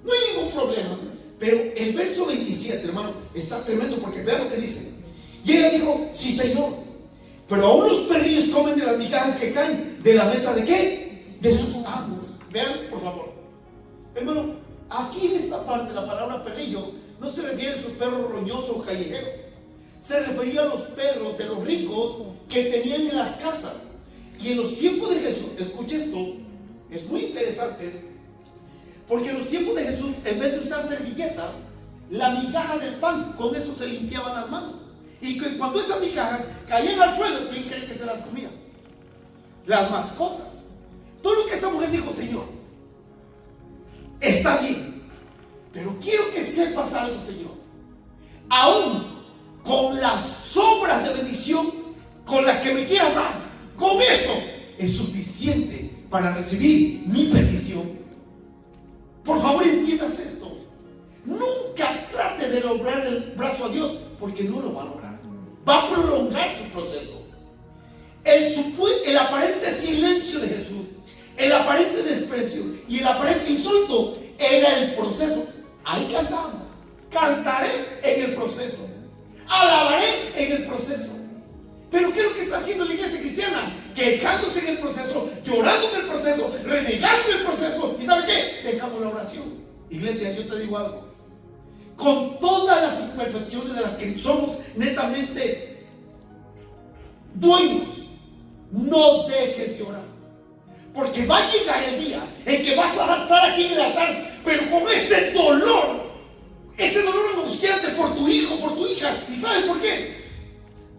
S1: No hay ningún problema. Pero el verso 27, hermano, está tremendo porque vean lo que dice. Y ella dijo, sí, Señor, pero aún los perrillos comen de las migajas que caen de la mesa de ¿qué? De sus amos. Vean, por favor. Hermano, aquí en esta parte la palabra perrillo no se refiere a esos perros roñosos callejeros. Se refería a los perros de los ricos que tenían en las casas. Y en los tiempos de Jesús, escuche esto, es muy interesante, porque en los tiempos de Jesús, en vez de usar servilletas, la migaja del pan, con eso se limpiaban las manos. Y que cuando esas migajas caían al suelo, ¿quién cree que se las comía? Las mascotas. Todo lo que esta mujer dijo, Señor, está bien, pero quiero que sepas algo, Señor. Aún con las sobras de bendición con las que me quieras dar, con eso es suficiente para recibir mi petición. Por favor, entiendas esto. Nunca trate de lograr el brazo a Dios, porque no lo va a lograr. Va a prolongar su proceso. El aparente silencio de Jesús, el aparente desprecio y el aparente insulto era el proceso. Ahí cantamos. Cantaré en el proceso. Alabaré en el proceso. Pero ¿qué es lo que está haciendo la iglesia cristiana? Quejándose en el proceso, llorando en el proceso, renegando en el proceso. ¿Y sabe qué? Dejamos la oración. Iglesia, yo te digo algo. Con todas las imperfecciones de las que somos netamente dueños, no dejes de orar. Porque va a llegar el día en que vas a estar aquí en el altar, pero con ese dolor angustiante por tu hijo, por tu hija. ¿Y saben por qué?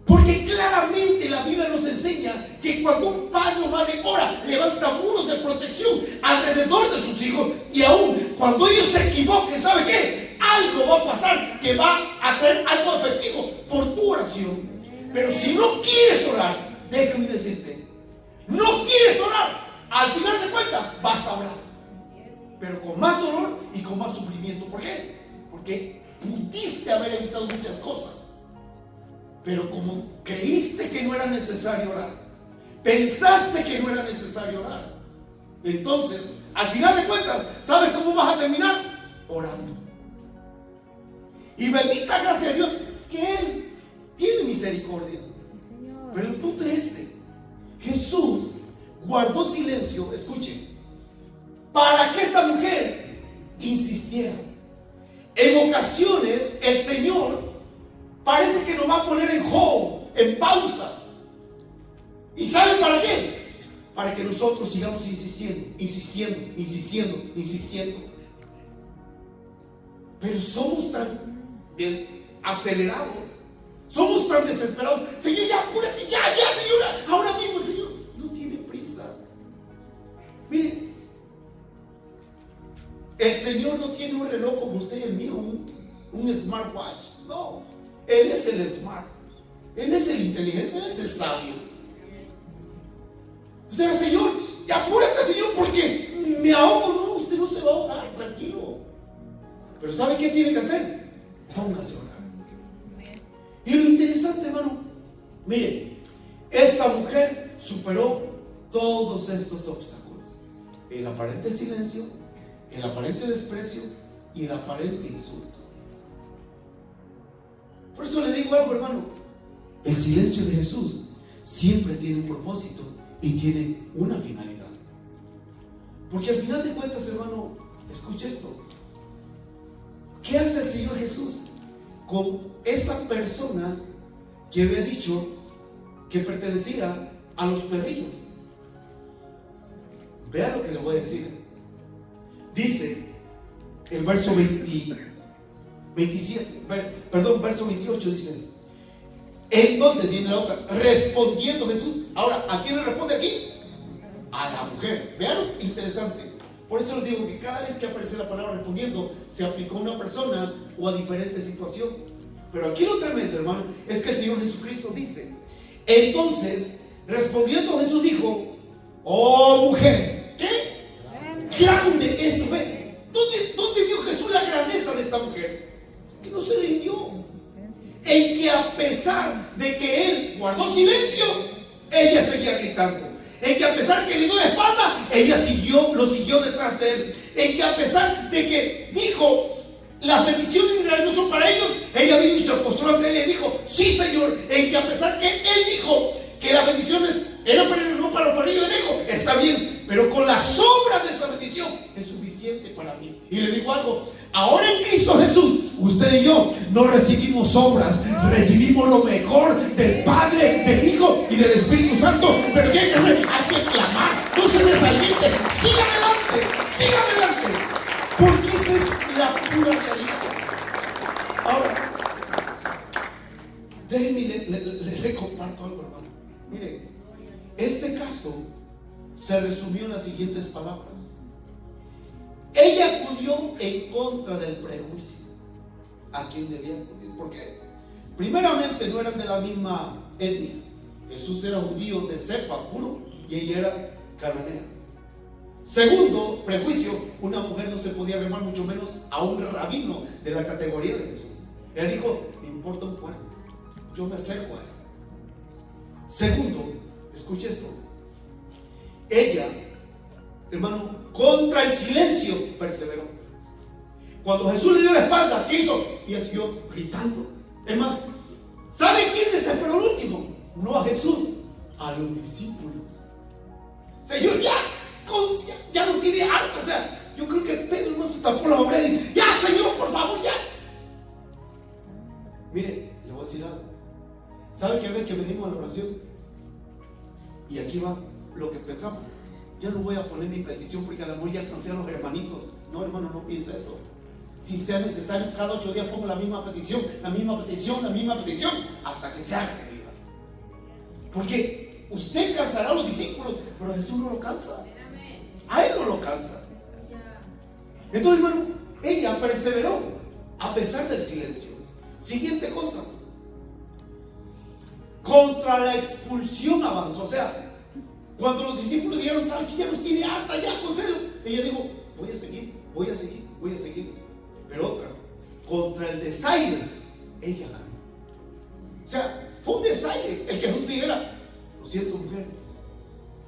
S1: Porque claramente la Biblia nos enseña que cuando un padre o madre ora, levanta muros de protección alrededor de sus hijos. Y aún cuando ellos se equivoquen, ¿sabe qué? Algo va a pasar que va a traer algo efectivo por tu oración. Pero si no quieres orar, déjame decirte, no quieres orar, al final de cuentas vas a orar, pero con más dolor y con más sufrimiento. ¿Por qué? Porque pudiste haber evitado muchas cosas, pero como creíste que no era necesario orar, pensaste que no era necesario orar, entonces al final de cuentas, ¿sabes cómo vas a terminar? Orando. Y bendita gracia a Dios que Él tiene misericordia. Pero el punto es este: Jesús guardó silencio, escuchen, para que esa mujer insistiera. En ocasiones el Señor parece que nos va a poner en hold, en pausa. ¿Y saben para qué? Para que nosotros sigamos insistiendo. Pero somos tan acelerados, somos tan desesperados. Señor, ya apúrate, ya, señora. Ahora mismo el Señor no tiene prisa. Señor no tiene un reloj como usted y el mío, un smartwatch. No, Él es el smart. Él es el inteligente, Él es el sabio. O sea, Señor, apúrate, Señor, porque me ahogo. No, usted no se va a ahogar, tranquilo. Pero ¿sabe qué tiene que hacer? Póngase a orar. Y lo interesante, hermano, mire, esta mujer superó todos estos obstáculos: el aparente silencio, el aparente desprecio y el aparente insulto. Por eso le digo algo, hermano: el silencio de Jesús siempre tiene un propósito y tiene una finalidad. Porque al final de cuentas, hermano, escuche esto: ¿qué hace el Señor Jesús con esa persona que había dicho que pertenecía a los perrillos? Vea lo que le voy a decir. Dice el verso 28, dice: entonces viene la otra, respondiendo Jesús. Ahora, ¿a quién le responde aquí? A la mujer. Vean lo interesante. Por eso les digo que cada vez que aparece la palabra respondiendo, se aplicó a una persona o a diferente situación. Pero aquí lo tremendo, hermano, es que el Señor Jesucristo dice: entonces, respondiendo Jesús dijo: oh mujer, ¿qué? Grande es tu fe. ¿Dónde vio Jesús la grandeza de esta mujer? Que no se rindió. En que a pesar de que él guardó silencio, ella seguía gritando. En que a pesar que le dio la espalda, ella lo siguió detrás de él. En que a pesar de que dijo: las bendiciones de Israel no son para ellos, ella vino y se postró ante él y dijo: sí, Señor. En que a pesar que él dijo que las bendiciones eran para ellos, no para los perrillos, él dijo: está bien, pero con la sobra de esa bendición es suficiente para mí. Y le digo algo: ahora en Cristo Jesús, usted y yo no recibimos obras, recibimos lo mejor del Padre, del Hijo y del Espíritu Santo. Pero ¿qué hay que hacer? Hay que clamar, no se desaliente, siga adelante, porque esa es la pura realidad. Ahora, déjenme le comparto algo, hermano. Mire, este caso se resumió en las siguientes palabras: ella acudió en contra del prejuicio. ¿A quién debía acudir? ¿Por qué? Primeramente, no eran de la misma etnia. Jesús era judío de cepa puro y ella era cananea. Segundo, prejuicio: una mujer no se podía arrimar, mucho menos a un rabino de la categoría de Jesús. Ella dijo: me importa un cuerno, yo me acerco a él. Segundo, escuche esto: ella, hermano, contra el silencio perseveró. Cuando Jesús le dio la espalda, ¿qué hizo? Y ella siguió gritando. Es más, ¿sabe quién desesperó el último? No a Jesús, a los discípulos. Señor, ya nos tiene harto. O sea, yo creo que Pedro no se tapó la oreja y: ya, Señor, por favor, ya. Mire, le voy a decir algo. ¿Sabe que a veces que venimos a la oración y aquí va lo que pensamos? Ya no voy a poner mi petición porque a lo mejor ya cansé a los hermanitos. No, hermano, no piensa eso. Si sea necesario, cada 8 días pongo la misma petición, hasta que sea realidad. Porque usted cansará a los discípulos, pero a Jesús no lo cansa. A él no lo cansa. Entonces, hermano, ella perseveró a pesar del silencio. Siguiente cosa: contra la expulsión avanzó. O sea, cuando los discípulos dijeron: ¿saben que ya nos tiene harta, ya, concédelo? Ella dijo: voy a seguir. Pero otra, contra el desaire, ella ganó. O sea, fue un desaire el que Jesús dijera: lo siento, mujer,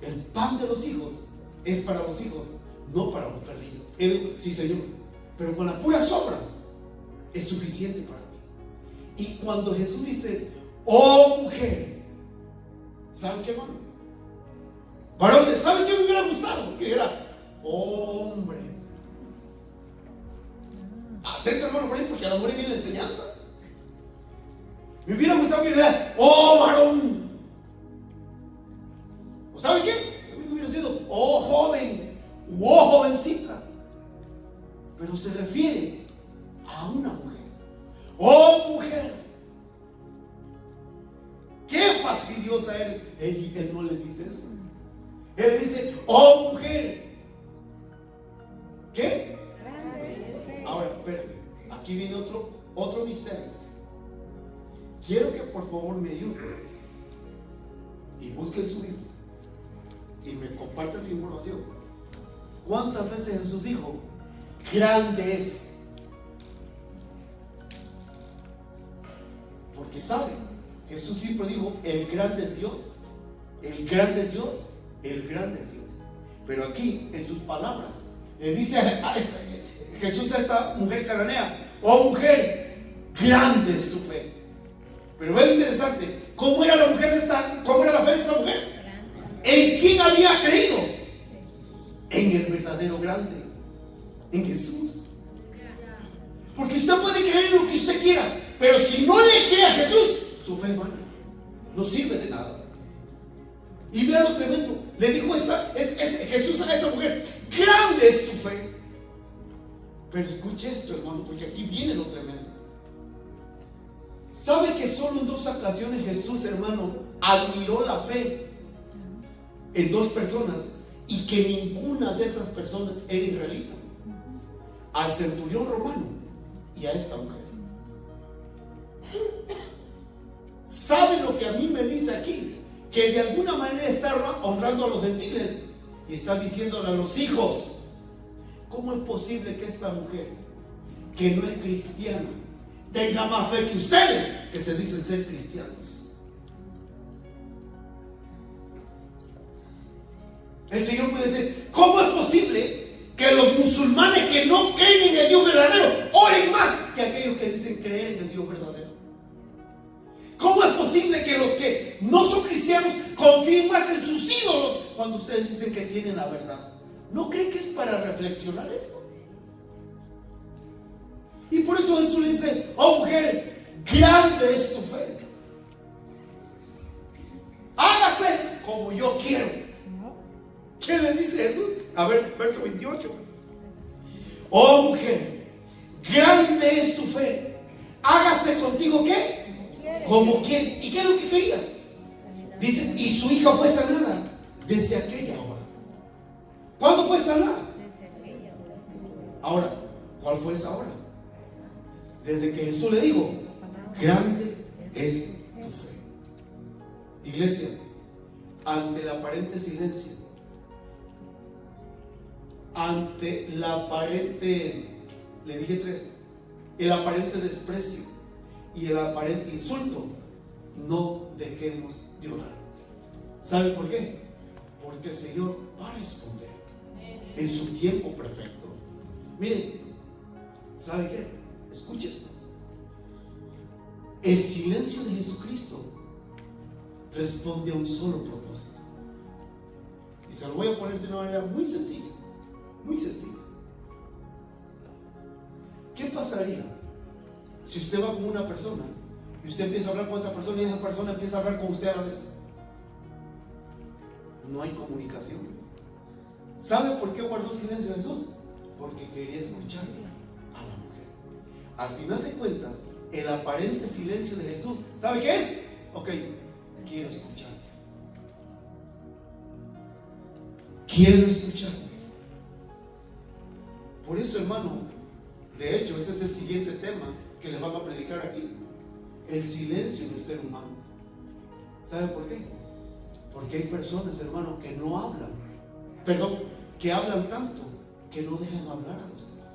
S1: el pan de los hijos es para los hijos, no para los perrillos. Él dijo: sí, Señor, pero con la pura sobra es suficiente para mí. Y cuando Jesús dice: oh mujer, ¿saben qué, hermano? Varones, ¿saben qué me hubiera gustado? Que era: hombre. Atento, hermano, por ahí, porque a la mujer viene la enseñanza. Me hubiera gustado que dijera: oh varón. ¿O sabe qué? También hubiera sido: oh joven, u oh jovencita. Pero se refiere a una mujer. Oh mujer, qué fastidiosa eres. Él no le dice eso. Él dice: oh mujer, ¿qué? Ahora, espérame, aquí viene otro misterio. Quiero que por favor me ayuden y busquen su Biblia y me compartan esa información. ¿Cuántas veces Jesús dijo, grande es? Porque saben, Jesús siempre dijo, el grande es Dios, el grande es Dios, el grande es Dios. Pero aquí, en sus palabras, le dice Jesús a esta mujer cananea, oh mujer, grande es tu fe. Pero es interesante, ¿cómo era la fe de esta mujer? ¿En quién había creído? En el verdadero grande, en Jesús. Porque usted puede creer en lo que usted quiera, pero si no le cree a Jesús, su fe es vana, no sirve de nada. Y vea lo tremendo, le dijo Jesús a esta mujer, grande es tu fe. Pero escuche esto, hermano, porque aquí viene lo tremendo. ¿Sabe que solo en 2 ocasiones Jesús, hermano, admiró la fe en 2 personas y que ninguna de esas personas era israelita? Al centurión romano y a esta mujer. ¿Sabe lo que a mí me dice aquí? Que de alguna manera está honrando a los gentiles y está diciéndole a los hijos, ¿cómo es posible que esta mujer, que no es cristiana, tenga más fe que ustedes, que se dicen ser cristianos? El Señor puede decir, ¿cómo es posible que los musulmanes que no creen en el Dios verdadero oren más que aquellos que dicen creer en el Dios verdadero? ¿Cómo es posible que los que no son cristianos confíen más en sus ídolos cuando ustedes dicen que tienen la verdad? ¿No creen que es para reflexionar esto? Y por eso Jesús le dice, oh mujer, grande es tu fe. Hágase como yo quiero. ¿Qué le dice Jesús? A ver, verso 28. Oh mujer, grande es tu fe. Hágase contigo ¿qué? Como quieres. ¿Y qué es lo que quería? Dice, y su hija fue sanada desde aquella hora. ¿Cuándo fue sanada? Ahora, ¿cuál fue esa hora? Desde que Jesús le dijo, grande es tu fe. Iglesia, ante el aparente silencio, ante la aparente, le dije 3, el aparente desprecio y el aparente insulto, no dejemos de orar. ¿Sabe por qué? Porque el Señor va a responder en su tiempo perfecto. Miren, ¿sabe qué? Escuche esto. El silencio de Jesucristo responde a un solo propósito. Y se lo voy a poner de una manera muy sencilla. Muy sencilla. ¿Qué pasaría si usted va con una persona y usted empieza a hablar con esa persona y esa persona empieza a hablar con usted a la vez? No hay comunicación. ¿Sabe por qué guardó silencio Jesús? Porque quería escuchar a la mujer. Al final de cuentas, el aparente silencio de Jesús, ¿sabe qué es? Ok, quiero escucharte. Quiero escucharte. Por eso, hermano, de hecho, ese es el siguiente tema que les van a predicar aquí. El silencio del ser humano. ¿Saben por qué? Porque hay personas, hermano, que no hablan. Perdón, que hablan tanto que no dejan hablar a los demás.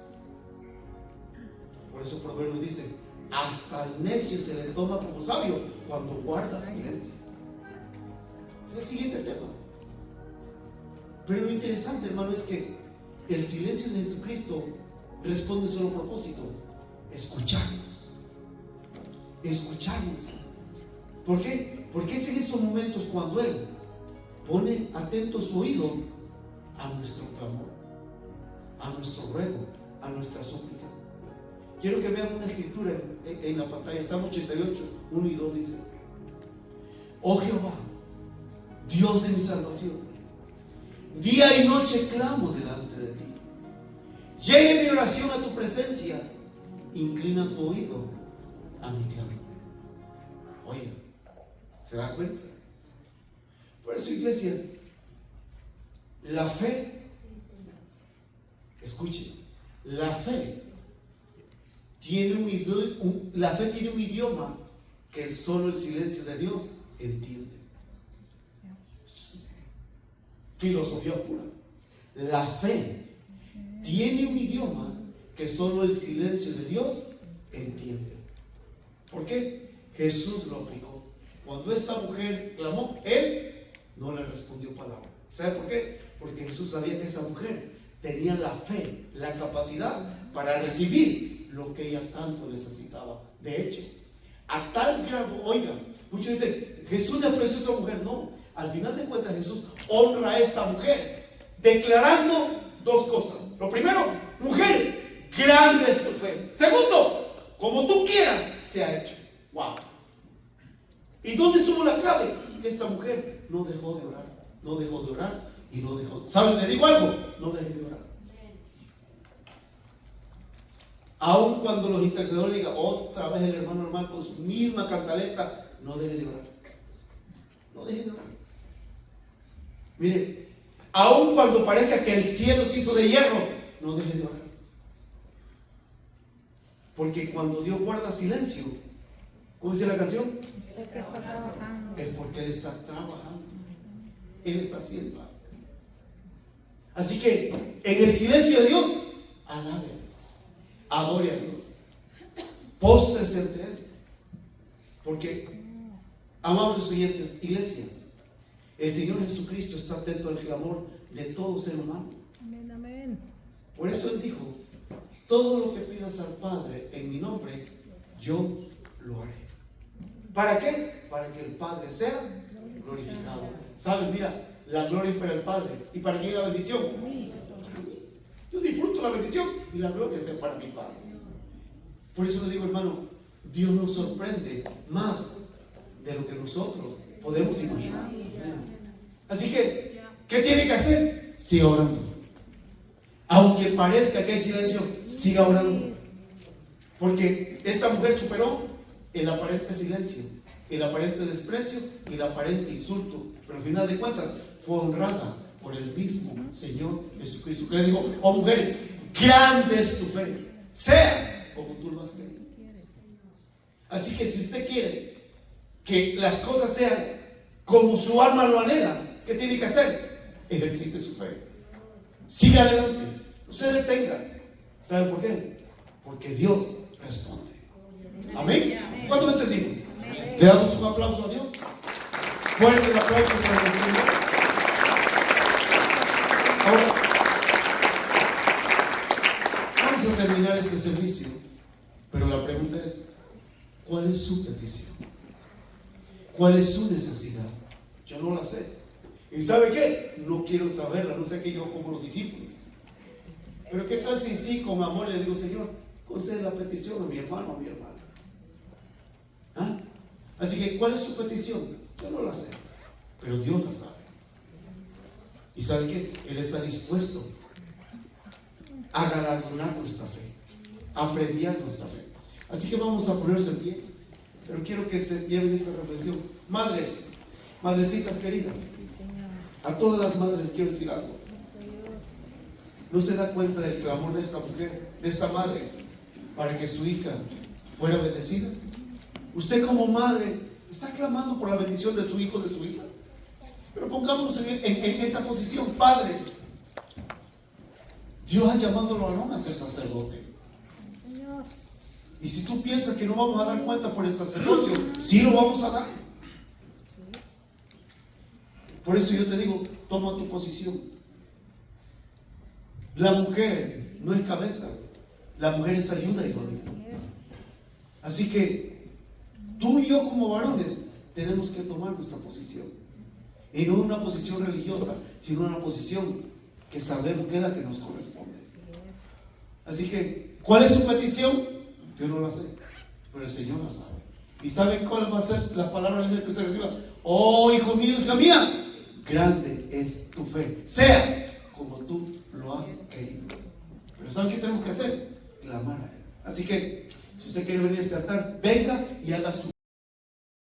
S1: Por eso Proverbios dice, hasta el necio se le toma como sabio cuando guarda silencio. Es el siguiente tema. Pero lo interesante, hermano, es que el silencio de Jesucristo responde a un solo propósito: escucharnos. Escucharnos. ¿Por qué? Porque es en esos momentos cuando Él pone atento su oído a nuestro clamor, a nuestro ruego, a nuestra súplica. Quiero que vean una escritura en la pantalla. Salmo 88, 1 y 2 dice: oh Jehová, Dios de mi salvación, día y noche clamo delante de ti. Llegue mi oración a tu presencia, inclina tu oído a mi clamor. Oye, ¿se da cuenta? Por eso, iglesia, la fe, escuchen, la fe la fe tiene un idioma que solo el silencio de Dios entiende. Filosofía pura. La fe tiene un idioma que solo el silencio de Dios entiende. ¿Por qué? Jesús lo aplicó. Cuando esta mujer clamó, Él no le respondió palabra. ¿Sabe por qué? Porque Jesús sabía que esa mujer tenía la fe, la capacidad para recibir lo que ella tanto necesitaba. De hecho, a tal grado, oiga, muchos dicen, Jesús le apreció a esa mujer. No, al final de cuentas Jesús honra a esta mujer, declarando dos cosas. Lo primero, mujer, grande es tu fe. Segundo, como tú quieras, se ha hecho. Wow. ¿Y dónde estuvo la clave? Que esta mujer no dejó de orar, no dejó de orar y no dejó. ¿Saben? Le digo algo, no dejé de orar. Aun cuando los intercedores digan otra vez el hermano con su misma cantaleta, no deje de orar. No deje de orar. Mire, aun cuando parezca que el cielo se hizo de hierro, no deje de orar. Porque cuando Dios guarda silencio, ¿cómo dice la canción?
S2: Es que está trabajando.
S1: Es porque Él está trabajando. Él está haciendo algo. Así que en el silencio de Dios, alabe a Dios, adore a Dios, póstrese ante Él. Porque, amables oyentes, iglesia, el Señor Jesucristo está atento al clamor de todo ser humano.
S2: Amén, amén.
S1: Por eso Él dijo: todo lo que pidas al Padre en mi nombre, yo lo haré. ¿Para qué? Para que el Padre sea glorificado. ¿Sabes? Mira, la gloria es para el Padre. ¿Y para quién la bendición? Para mí. Yo disfruto la bendición y la gloria es para mi Padre. Por eso le digo, hermano, Dios nos sorprende más de lo que nosotros podemos imaginar. Así que, ¿qué tiene que hacer? Siga orando. Aunque parezca que hay silencio, siga orando. Porque esta mujer superó el aparente silencio, el aparente desprecio y el aparente insulto, pero al final de cuentas fue honrada por el mismo Señor Jesucristo, que le dijo: oh mujer, grande es tu fe, sea como tú lo has querido. Así que si usted quiere que las cosas sean como su alma lo anhela, ¿qué tiene que hacer? Ejercite su fe, siga adelante, no se detenga. ¿Sabe por qué? Porque Dios responde. Amén. ¿Cuánto entendimos? Le damos un aplauso a Dios. Fuerte el aplauso para el Señor. Ahora, vamos a terminar este servicio, pero la pregunta es: ¿cuál es su petición? ¿Cuál es su necesidad? Yo no la sé. ¿Y sabe qué? No quiero saberla, no sé qué, yo como los discípulos. Pero ¿qué tal si sí, con amor le digo: Señor, concede la petición a mi hermano, a mi hermana? ¿Ah? Así que, ¿cuál es su petición? Yo no la sé, pero Dios la sabe. ¿Y sabe qué? Él está dispuesto a galardonar nuestra fe, a premiar nuestra fe. Así que vamos a ponerse en pie, pero quiero que se lleven esta reflexión. Madres, madrecitas queridas, a todas las madres les quiero decir algo. ¿No se da cuenta del clamor de esta mujer, de esta madre, para que su hija fuera bendecida? Usted como madre está clamando por la bendición de su hijo, de su hija. Pero pongámonos en esa posición, padres. Dios ha llamado al varón a ser sacerdote. Y si tú piensas que no vamos a dar cuenta por el sacerdocio, sí lo vamos a dar. Por eso yo te digo, toma tu posición. La mujer no es cabeza, la mujer es ayuda idónea. Así que tú y yo como varones tenemos que tomar nuestra posición. Y no una posición religiosa, sino una posición que sabemos que es la que nos corresponde. Así que, ¿cuál es su petición? Yo no la sé, pero el Señor la sabe. ¿Y saben cuál va a ser la palabra que usted reciba? Oh, hijo mío, hija mía, grande es tu fe, sea como tú lo has querido. Pero ¿saben qué tenemos que hacer? Clamar a Él. Así que, si usted quiere venir a este altar, venga y haga su